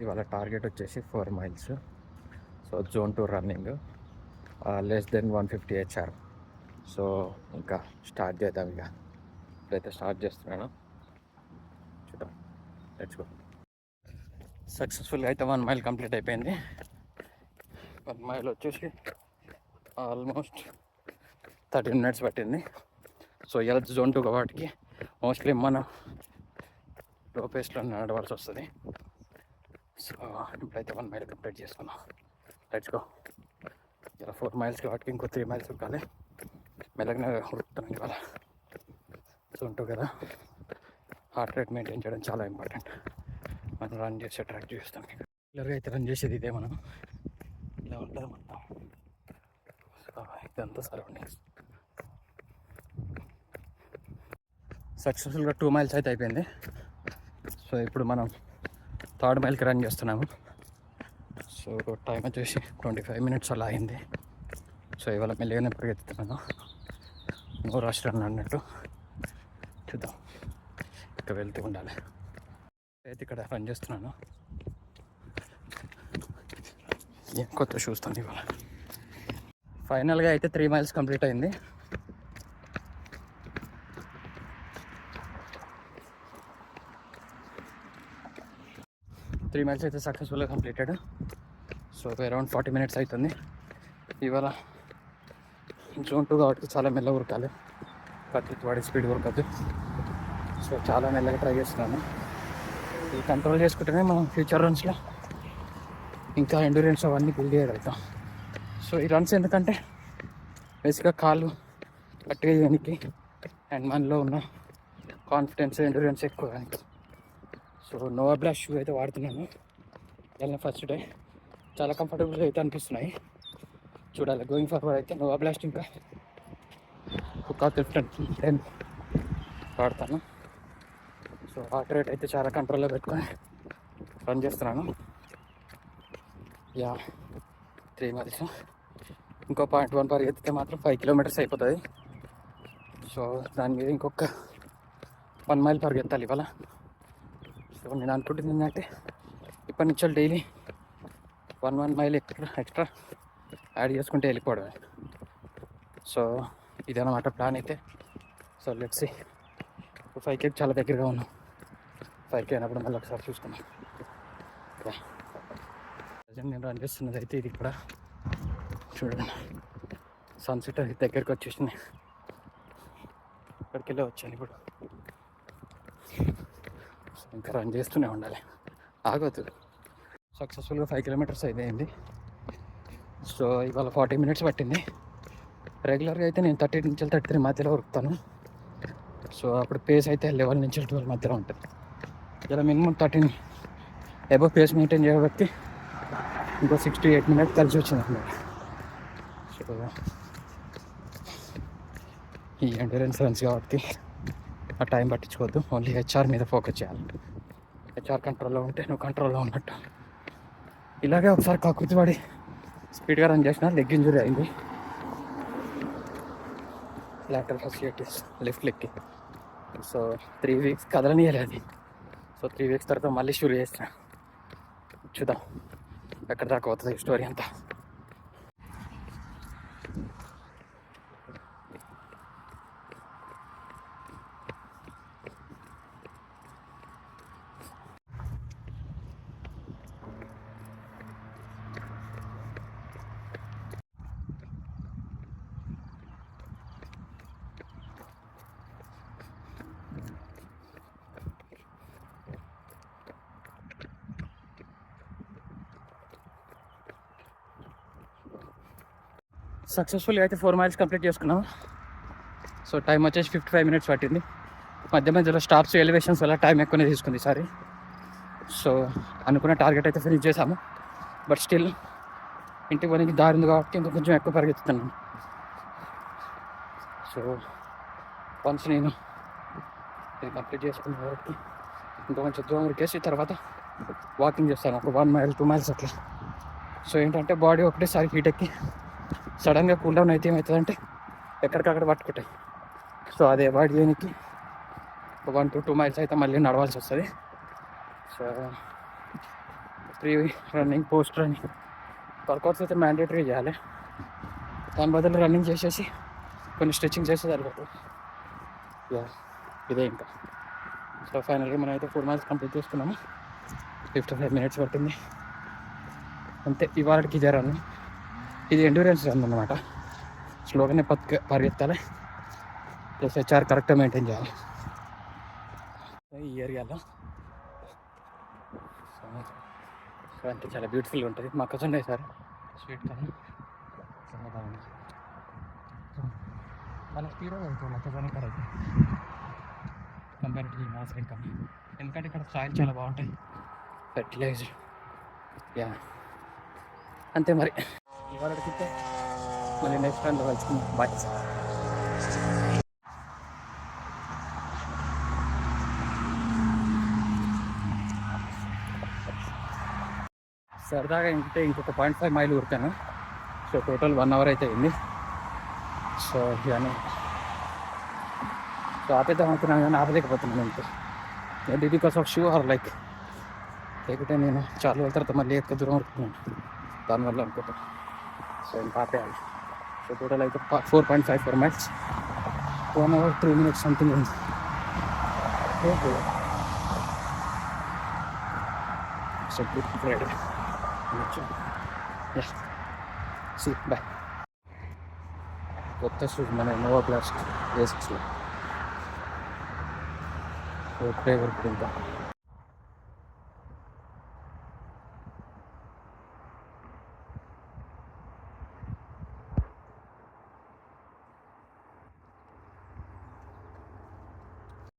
ఇవాళ టార్గెట్ వచ్చేసి 4 miles. So zone 2 running, less than 150 HR. So ఇంకా స్టార్ట్ చేద్దాం. ఇక ఇప్పుడైతే స్టార్ట్ చేస్తున్నాను, చూద్దాం. Let's go. సక్సెస్ఫుల్గా అయితే 1 mile కంప్లీట్ అయిపోయింది. 1 mile వచ్చేసి ఆల్మోస్ట్ 30 minutes పట్టింది. సో ఇలా జోన్ 2 వాటికి మోస్ట్లీ మనం లో పేస్లో నడవాల్సి వస్తుంది. సో ఇప్పుడైతే 1 mile కంప్లీట్ చేసుకున్నాం. Let's go. ఇలా 4 miles వాటికి ఇంకో 3 miles ఉరకాలి. మెల్లగానే ఉరుకుతున్నాను ఇవాళ. జోన్ 2 కదా, హార్ట్ రేట్ మెయింటైన్ చేయడం చాలా ఇంపార్టెంట్. మనం రన్ చేసే ట్రాక్ చూస్తాం. రెగ్యులర్గా అయితే రన్ చేసేది ఇదే. మనం ఇలా ఉంటుంది మొత్తం. సో ఇదంతా సరౌండింగ్స్. సక్సెస్ఫుల్గా 2 miles అయితే అయిపోయింది. సో ఇప్పుడు మనం 3rd mileకి రన్ చేస్తున్నాము. సో టైం వచ్చేసి 25 minutes అలా అయింది. సో ఇవాళ మెల్లిగానే పరిగెత్తుతున్నాను, నో రష్ రన్ అన్నట్టు. చూద్దాం, ఇంకా వెళ్తూ ఉండాలి. అయితే ఇక్కడ రన్ చేస్తున్నాను. కొత్త చూస్తాను ఇవాళ. ఫైనల్గా అయితే 3 miles కంప్లీట్ అయింది. త్రీ miles అయితే సక్సెస్ఫుల్గా కంప్లీటెడ్. సో అరౌండ్ 40 minutes అవుతుంది. ఇవాళ జోన్ 2 కాబట్టి చాలా మెల్లగా ఉరకాలి, ప్రతి వాడి స్పీడ్ ఉరకద్దు. సో చాలా మెల్లగా ట్రై చేస్తున్నాను. ఇది కంట్రోల్ చేసుకుంటేనే మనం ఫ్యూచర్ రన్స్లో ఇంకా ఎండ్యూరెన్స్ అవన్నీ బిల్డ్ చేయగలుగుతాం. సో ఈ రన్స్ ఎందుకంటే బేసిక్గా కాళ్ళు గట్టిగా చేయడానికి అండ్ మనలో ఉన్న కాన్ఫిడెన్స్, ఎండ్యూరెన్స్ ఎక్కువ. సో నోవా బ్లాస్ట్ షూ అయితే వాడుతున్నాను. వెళ్ళిన ఫస్ట్ డే చాలా కంఫర్టబుల్గా అయితే అనిపిస్తున్నాయి. చూడాలి గోయింగ్ ఫార్వర్డ్ అయితే నోవా బ్లాస్ట్ ఇంకా ఒక 10 వాడతాను. సో హార్ట్ రేట్ అయితే చాలా కంట్రోల్లో పెట్టుకొని రన్ చేస్తున్నాను. యా 3 miles, ఇంకో 0.1 పరిగెత్తితే మాత్రం 5 kilometers అయిపోతుంది. సో దాని మీద ఇంకొక 1 mile పరిగెత్తాలి ఇవాళ. సో నేను అనుకుంటుంది ఏంటంటే ఇప్పటి నుంచి డైలీ 1 mile ఎక్స్ట్రా యాడ్ చేసుకుంటే వెళ్ళిపోవడమే. సో ఇదన్నమాట ప్లాన్ అయితే. So let's see. 5K చాలా దగ్గరగా ఉన్నాం. 5K అయినప్పుడు మళ్ళీ ఒకసారి చూసుకున్నాం. ప్రజెంట్ నేను రన్ చేస్తున్నది అయితే ఇది కూడా చూడండి. సన్సెట్ అది దగ్గరికి వచ్చేసింది. ఇక్కడికి వెళ్ళి వచ్చాను ఇప్పుడు. ఇంకా రన్ చేస్తూనే ఉండాలి, ఆగొద్దు. సక్సెస్ఫుల్గా 5 kilometers అయిపోయింది. సో ఇవాళ 40 minutes పట్టింది. రెగ్యులర్గా అయితే నేను 30 నుంచి 33 మధ్యలో ఉరుకుతాను. సో అప్పుడు పేస్ అయితే 11 నుంచి 12 మధ్యలో ఉంటుంది. ఇలా మినిమం 13 అబవ్ పేస్ మెయింటైన్ చేయబట్టి ఇంకో 6 to 8 minutes కలిసి వచ్చింది అన్నమాట. సో ఈ ఎండ్యూరెన్స్ రన్స్ కాబట్టి ఆ టైం పట్టించుకోవద్దు, ఓన్లీ HR మీద ఫోకస్ చేయాలి. HR కంట్రోల్లో ఉంటే నువ్వు కంట్రోల్లో ఉన్నట్టు. ఇలాగే ఒకసారి కాకృతి పడి స్పీడ్గా రన్ చేసిన లెగ్ ఇంజురీ అయింది. లాటరల్ ఫాస్సియాటిస్ లెఫ్ట్ లెగ్కి. సో 3 weeks కదలనియలే అది. సో 3 weeks తర్వాత మళ్ళీ షూర్ చేసిన. చూద్దాం ఎక్కడ దాకా అవుతుంది స్టోరీ అంతా. సక్సెస్ఫుల్గా అయితే 4 miles కంప్లీట్ చేసుకున్నాము. సో టైం వచ్చేసి 55 minutes పట్టింది. మధ్య మధ్యలో స్టాప్స్, ఎలివేషన్స్ వల్ల టైం ఎక్కువనే తీసుకుంది ఈసారి. సో అనుకున్న టార్గెట్ అయితే ఫినిష్ చేసాము. బట్ స్టిల్ ఇంటికి పోనీకి దారి ఉంది కాబట్టి ఇంకా కొంచెం ఎక్కువ పరిగెత్తుతున్నాను. సో వన్స్ నేను ఇది కంప్లీట్ చేసుకున్న వరకు ఇంకా కొంచెం దూరం ఉరికేసి తర్వాత వాకింగ్ చేస్తాను, ఒక 1 mile 2 miles అట్లా. సో ఏంటంటే బాడీ ఒకటేసారి హీట్ ఎక్కి సడన్గా కూల్ డౌన్ అయితే ఏమవుతుందంటే ఎక్కడికక్కడ పట్టుకుంటాయి. సో అది అవాయిడ్ చేయడానికి 1 to 2 miles అయితే మళ్ళీ నడవాల్సి వస్తుంది. So pre running, post running workouts అయితే మ్యాండేటరీ చేయాలి. దాని బదులు రన్నింగ్ చేసేసి కొన్ని స్ట్రెచ్చింగ్ చేస్తే సరిపోతుంది. ఇదే ఇంకా. సో ఫైనల్గా మనం అయితే 4 miles కంప్లీట్ చేసుకున్నాము. 55 minutes పట్టింది అంతే. ఇవాళకి ఇదే రన్. ఇది ఎండ్యూరెన్స్ రన్ అన్నమాట. స్లోగానే పరిగెత్తాలి, ప్లస్ హెచ్ఆర్ కరెక్ట్గా మెయింటైన్ చేయాలి ఈ ఏరియాలో. సో అంటే చాలా బ్యూటిఫుల్గా ఉంటుంది. మా కజన్ సార్ స్వీట్ కానీ చాలా బాగుంది. వాళ్ళ స్పీడ్గా వెళ్తుంది మా కజన్ ఇక్కడ అయితే కంపారిటివ్లీ మా సైడ్ కన్నా. ఎందుకంటే ఇక్కడ సాయిల్ చాలా బాగుంటాయి, ఫెర్టిలైజర్. అంతే మరి. ఇవాళ అడిగితే మళ్ళీ నెక్స్ట్ టైంలో కలుసుకుందాం. బాయ్. సరదాగా ఇంకొక 0.5 mile ఊరికాను. సో టోటల్ 1 hour అయితే అయింది. సో ఇవన్నీ సో ఆపేద్దాం అనుకున్నాను కానీ ఆపలేకపోతున్నాను. ఇంకో maybe because of shoe or like లేకపోతే నేను చాలా రోజుల తర్వాత మళ్ళీ ఎక్కువ దూరం వస్తున్నాను దానివల్ల అనుకుంటాను. సో ఇంకా ఆపేయాలి. సో టోటల్ అయితే 4.54 miles, 1 hour 3 minutes సంథింగ్ ఉంది. So good Friday. బాయ్. కొత్త షూస్ మన నోవా బ్లాస్ట్ A6లో. ఫ్లేవర్ ఇంకా